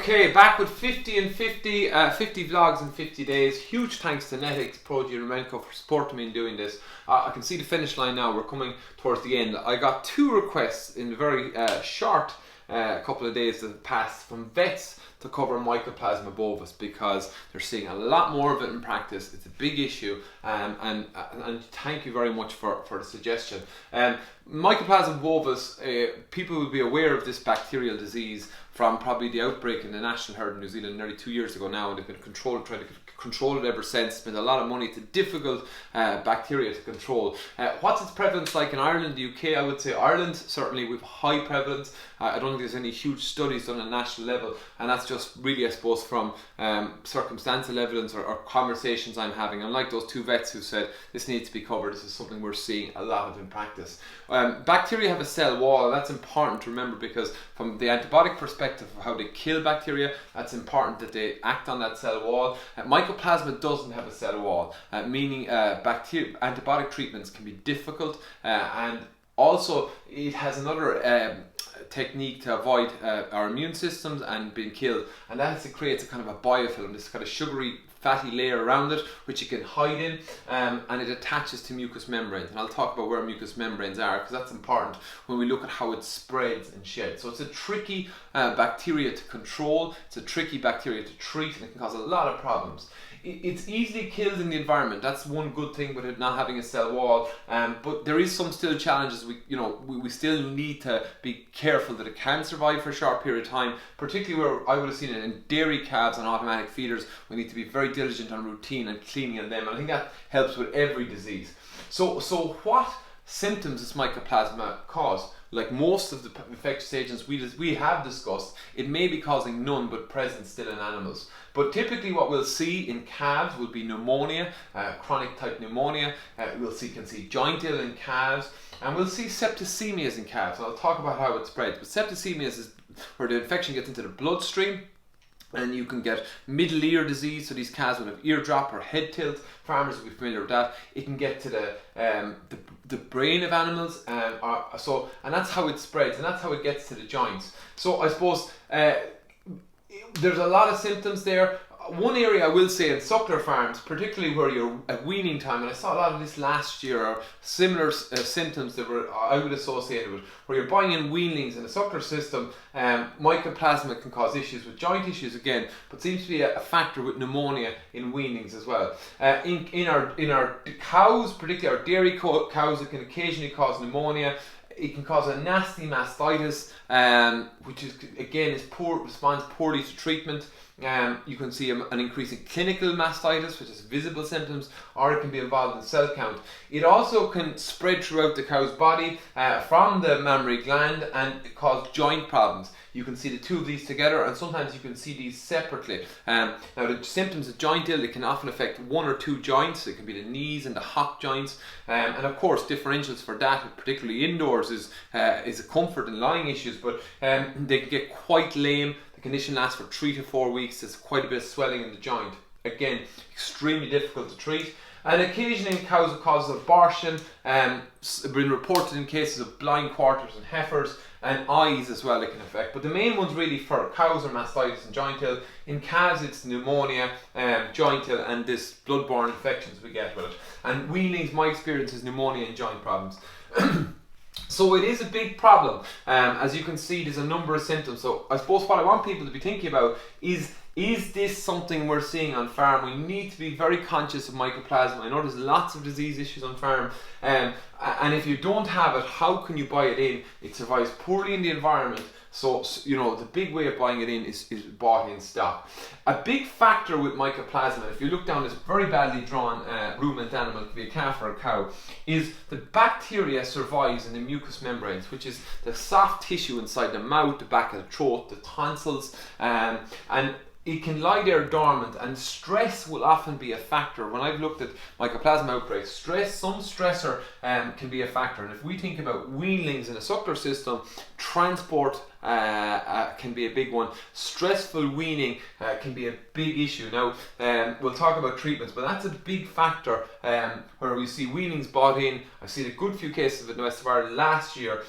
Okay, back with 50 and 50, 50 vlogs in 50 days. Huge thanks to NetX Pro Menco for supporting me in doing this. I can see the finish line now. We're coming towards the end. I got 2 requests in a very short couple of days that passed from vets to cover Mycoplasma Bovis because they're seeing a lot more of it in practice. It's a big issue, and thank you very much for the suggestion. Mycoplasma Bovis, people will be aware of this bacterial disease from probably the outbreak in the national herd in New Zealand nearly 2 years ago now, and they've been trying to control it ever since. Spent a lot of money. It's a difficult bacteria to control. What's its prevalence like in Ireland, the UK? I would say Ireland, certainly with high prevalence. I don't think there's any huge studies done at national level, and that's just really, I suppose, from circumstantial evidence or conversations I'm having. Unlike those 2 vets who said this needs to be covered, this is something we're seeing a lot of in practice. Bacteria have a cell wall, and that's important to remember because from the antibiotic perspective of how they kill bacteria, that's important that they act on that cell wall. Mycoplasma doesn't have a cell wall, meaning antibiotic treatments can be difficult, and also it has another technique to avoid our immune systems and being killed, and that is it creates a kind of a biofilm, this kind of sugary fatty layer around it which you can hide in, and it attaches to mucous membranes, and I'll talk about where mucous membranes are because that's important when we look at how it spreads and sheds. So it's a tricky bacteria to control, it's a tricky bacteria to treat, and it can cause a lot of problems. It's easily killed in the environment. That's one good thing with it not having a cell wall, but there is some still challenges. We still need to be careful that it can survive for a short period of time, particularly where I would have seen it in dairy calves and automatic feeders. We need to be very diligent on routine and cleaning of them, and I think that helps with every disease. So what symptoms does Mycoplasma cause? Like most of the infectious agents we have discussed, it may be causing none but present still in animals. But typically what we'll see in calves will be pneumonia, chronic type pneumonia. Can see joint ill in calves, and we'll see septicemias in calves. And I'll talk about how it spreads. But septicemias is where the infection gets into the bloodstream, and you can get middle ear disease, so these calves will have ear drop or head tilt. Farmers will be familiar with that. It can get to the brain of animals, and that's how it spreads, and that's how it gets to the joints. So I suppose there's a lot of symptoms there. One area I will say in suckler farms, particularly where you're at weaning time, and I saw a lot of this last year, are similar symptoms that I would associate with, where you're buying in weanlings in the suckler system. Mycoplasma can cause issues with joint issues again, but seems to be a factor with pneumonia in weanlings as well. In our cows, particularly our dairy cows, it can occasionally cause pneumonia. It can cause a nasty mastitis, which is again responds poorly to treatment. You can see an increase in clinical mastitis, which is visible symptoms, or it can be involved in cell count. It also can spread throughout the cow's body from the mammary gland and cause joint problems. You can see the 2 of these together, and sometimes you can see these separately. Now the symptoms of joint ill, it can often affect 1 or 2 joints. It can be the knees and the hock joints, and of course differentials for that, particularly indoors, is a comfort and lying issues, but they can get quite lame. The condition lasts for 3 to 4 weeks. There's quite a bit of swelling in the joint. Again, extremely difficult to treat. And occasionally in cows it causes abortion, been reported in cases of blind quarters and heifers, and eyes as well it can affect. But the main ones really for cows are mastitis and joint ill. In calves it's pneumonia, joint ill, and this bloodborne infections we get with it. And weanlings, my experience is pneumonia and joint problems. So it is a big problem. As you can see, there's a number of symptoms. So I suppose what I want people to be thinking about is this something we're seeing on farm? We need to be very conscious of Mycoplasma. I know there's lots of disease issues on farm, and if you don't have it, how can you buy it in? It survives poorly in the environment. So the big way of buying it in is bought in stock. A big factor with Mycoplasma, if you look down this very badly drawn ruminant animal, it could be a calf or a cow, is the bacteria survives in the mucous membranes, which is the soft tissue inside the mouth, the back of the throat, the tonsils, and it can lie there dormant, and stress will often be a factor. When I've looked at Mycoplasma outbreaks, some stressor can be a factor. And if we think about weanlings in a suckler system, transport can be a big one. Stressful weaning can be a big issue. Now, we'll talk about treatments, but that's a big factor where we see weanlings bought in. I've seen a good few cases of it in the West of Ireland last year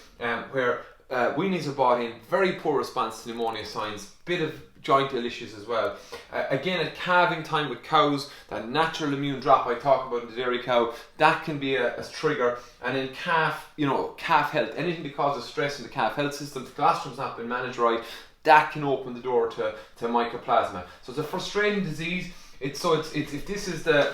where weanlings are bought in, very poor response to pneumonia signs, bit of jointal issues as well. Again, at calving time with cows, that natural immune drop I talk about in the dairy cow, that can be a trigger. And in calf, calf health, anything that causes stress in the calf health system, if colostrum's not been managed right, that can open the door to mycoplasma. So it's a frustrating disease. If this is the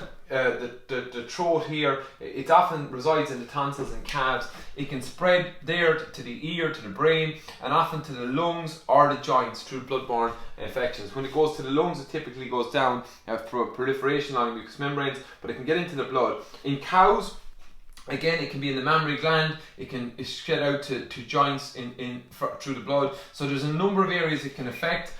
throat here, it often resides in the tonsils and calves. It can spread there to the ear, to the brain, and often to the lungs or the joints through bloodborne infections. When it goes to the lungs, it typically goes down for proliferation along mucous membranes, but it can get into the blood. In cows, again, it can be in the mammary gland. It can shed out to joints through the blood. So there's a number of areas it can affect.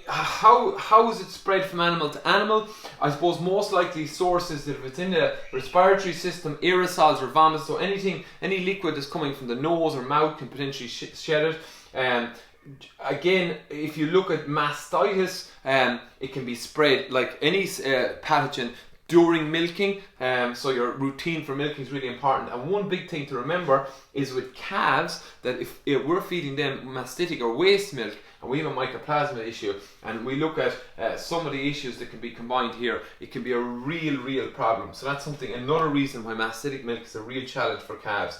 How is it spread from animal to animal? I suppose most likely sources that if it's in the respiratory system, aerosols or vomit, so any liquid that's coming from the nose or mouth can potentially shed it. Again, if you look at mastitis, it can be spread like any pathogen during milking, so your routine for milking is really important. And one big thing to remember is with calves that if we're feeding them mastitic or waste milk and we have a mycoplasma issue, and we look at some of the issues that can be combined here, it can be a real problem. So that's another reason why mastitic milk is a real challenge for calves.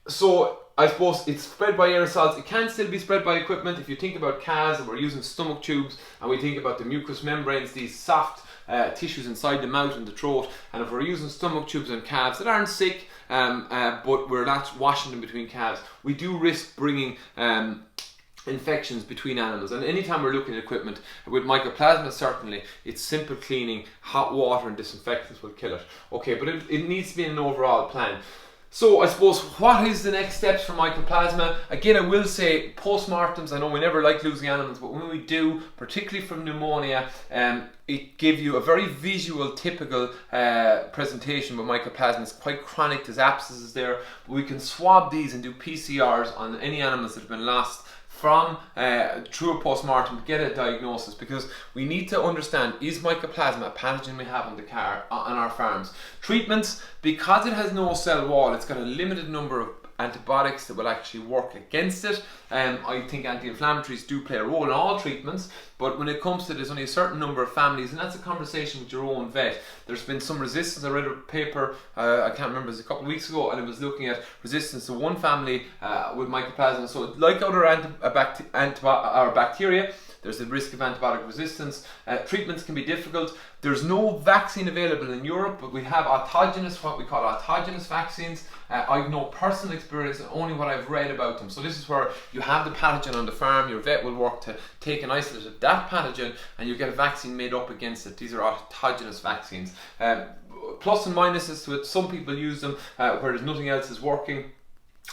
So I suppose it's spread by aerosols. It can still be spread by equipment. If you think about calves and we're using stomach tubes and we think about the mucous membranes, these soft tissues inside the mouth and the throat, and if we're using stomach tubes on calves that aren't sick, but we're not washing them between calves, we do risk bringing infections between animals. And anytime we're looking at equipment with mycoplasma, certainly it's simple cleaning, hot water and disinfectants will kill it. Okay, but it needs to be an overall plan. So I suppose, what is the next steps for mycoplasma? Again, I will say postmortems, I know we never like losing animals, but when we do, particularly from pneumonia, it gives you a very visual, typical presentation with mycoplasma. It's quite chronic, there's abscesses there. But we can swab these and do PCRs on any animals that have been lost from through a postmortem to get a diagnosis, because we need to understand, is mycoplasma a pathogen we have on our farms? Treatments, because it has no cell wall, it's got a limited number of antibiotics that will actually work against it. I think anti-inflammatories do play a role in all treatments, but when it comes to, there's only a certain number of families, and that's a conversation with your own vet. There's been some resistance. I read a paper, I can't remember, it was a couple of weeks ago, and it was looking at resistance to one family with mycoplasma. So like other bacteria, there's the risk of antibiotic resistance. Treatments can be difficult. There's no vaccine available in Europe, but we have what we call autogenous vaccines. I've no personal experience, and only what I've read about them. So this is where you have the pathogen on the farm, your vet will work to take and isolate that pathogen, and you get a vaccine made up against it. These are autogenous vaccines. Plus and minuses to it. Some people use them where there's nothing else is working.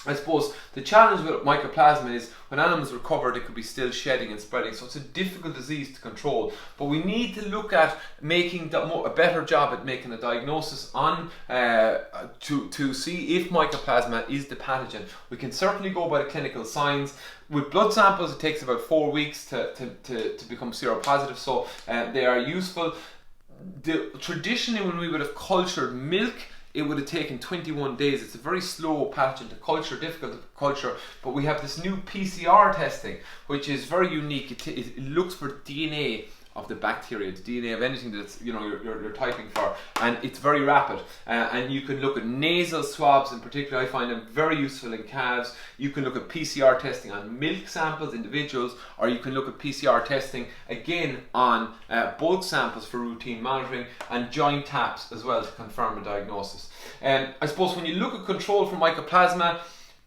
I suppose the challenge with mycoplasma is when animals recover, they could be still shedding and spreading, so it's a difficult disease to control. But we need to look at making a better job at making a diagnosis on to see if mycoplasma is the pathogen. We can certainly go by the clinical signs. With blood samples, it takes about 4 weeks to become seropositive, so they are useful. Traditionally, when we would have cultured milk, it would have taken 21 days. It's a very slow pathogen to culture, difficult to culture, but we have this new PCR testing, which is very unique. It looks for DNA of the bacteria, the DNA of anything that's you're typing for, and it's very rapid. And you can look at nasal swabs in particular. I find them very useful in calves. You can look at PCR testing on milk samples, individuals, or you can look at PCR testing again on bulk samples for routine monitoring, and joint taps as well to confirm a diagnosis. I suppose when you look at control for mycoplasma,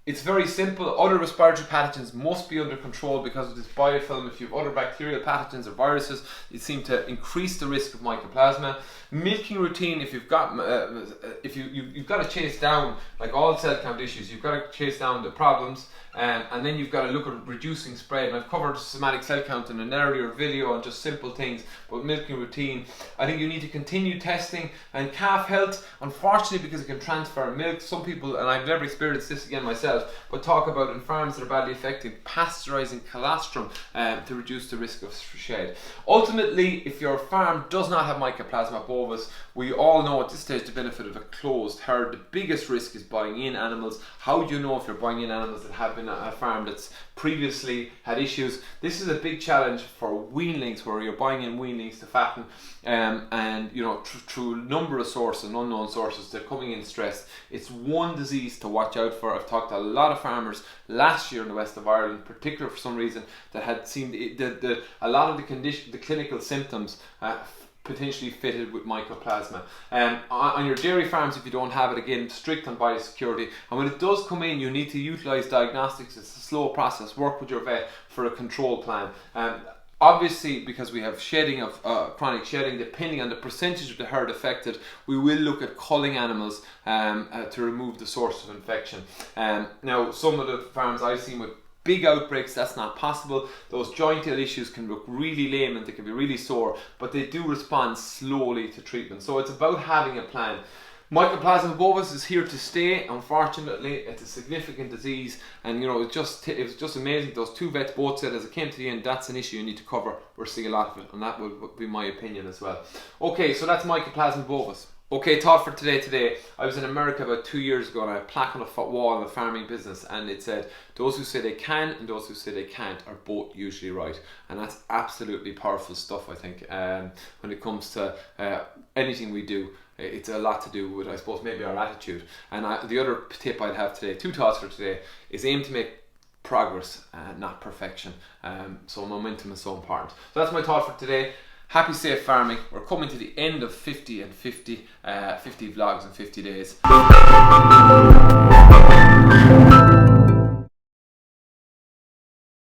it's very simple. Other respiratory pathogens must be under control because of this biofilm. If you have other bacterial pathogens or viruses, it seems to increase the risk of mycoplasma. Milking routine, if you've got you've got to chase down, like all cell count issues, you've got to chase down the problems, and then you've got to look at reducing spread. And I've covered somatic cell count in an earlier video on just simple things, but milking routine, I think you need to continue testing. And calf health, unfortunately, because it can transfer milk, some people, and I've never experienced this again myself, itself, but talk about in farms that are badly affected, pasteurising colostrum to reduce the risk of shed. Ultimately, if your farm does not have Mycoplasma bovis, we all know at this stage the benefit of a closed herd. The biggest risk is buying in animals. How do you know if you're buying in animals that have been at a farm that's previously had issues? This is a big challenge for weanlings, where you're buying in weanlings to fatten, and you know, through a number of sources and unknown sources, they're coming in stressed. It's one disease to watch out for. I've talked to a lot of farmers last year in the west of Ireland, particularly for some reason, that had seen a lot of the clinical symptoms potentially fitted with mycoplasma. On your dairy farms, if you don't have it, again, strict on biosecurity. And when it does come in, you need to utilise diagnostics. It's a slow process. Work with your vet for a control plan. Obviously, because we have shedding of chronic shedding, depending on the percentage of the herd affected, we will look at culling animals to remove the source of infection. Now, some of the farms I've seen with big outbreaks, that's not possible. Those jointal issues can look really lame and they can be really sore, but they do respond slowly to treatment. So it's about having a plan. Mycoplasma bovis is here to stay. Unfortunately, it's a significant disease, and you know, it was just amazing. Those two vets both said as it came to the end, that's an issue you need to cover. We're seeing a lot of it, and that would be my opinion as well. Okay, so that's Mycoplasma bovis. Okay, thought for today. I was in America about 2 years ago, and I had a plaque on a wall in the farming business, and it said, those who say they can and those who say they can't are both usually right. And that's absolutely powerful stuff, I think, when it comes to anything we do. It's a lot to do with, I suppose, maybe our attitude. And the other tip I'd have today, 2 thoughts for today, is aim to make progress, not perfection. So momentum is so important. So that's my thought for today. Happy safe farming. We're coming to the end of 50 vlogs in 50 days.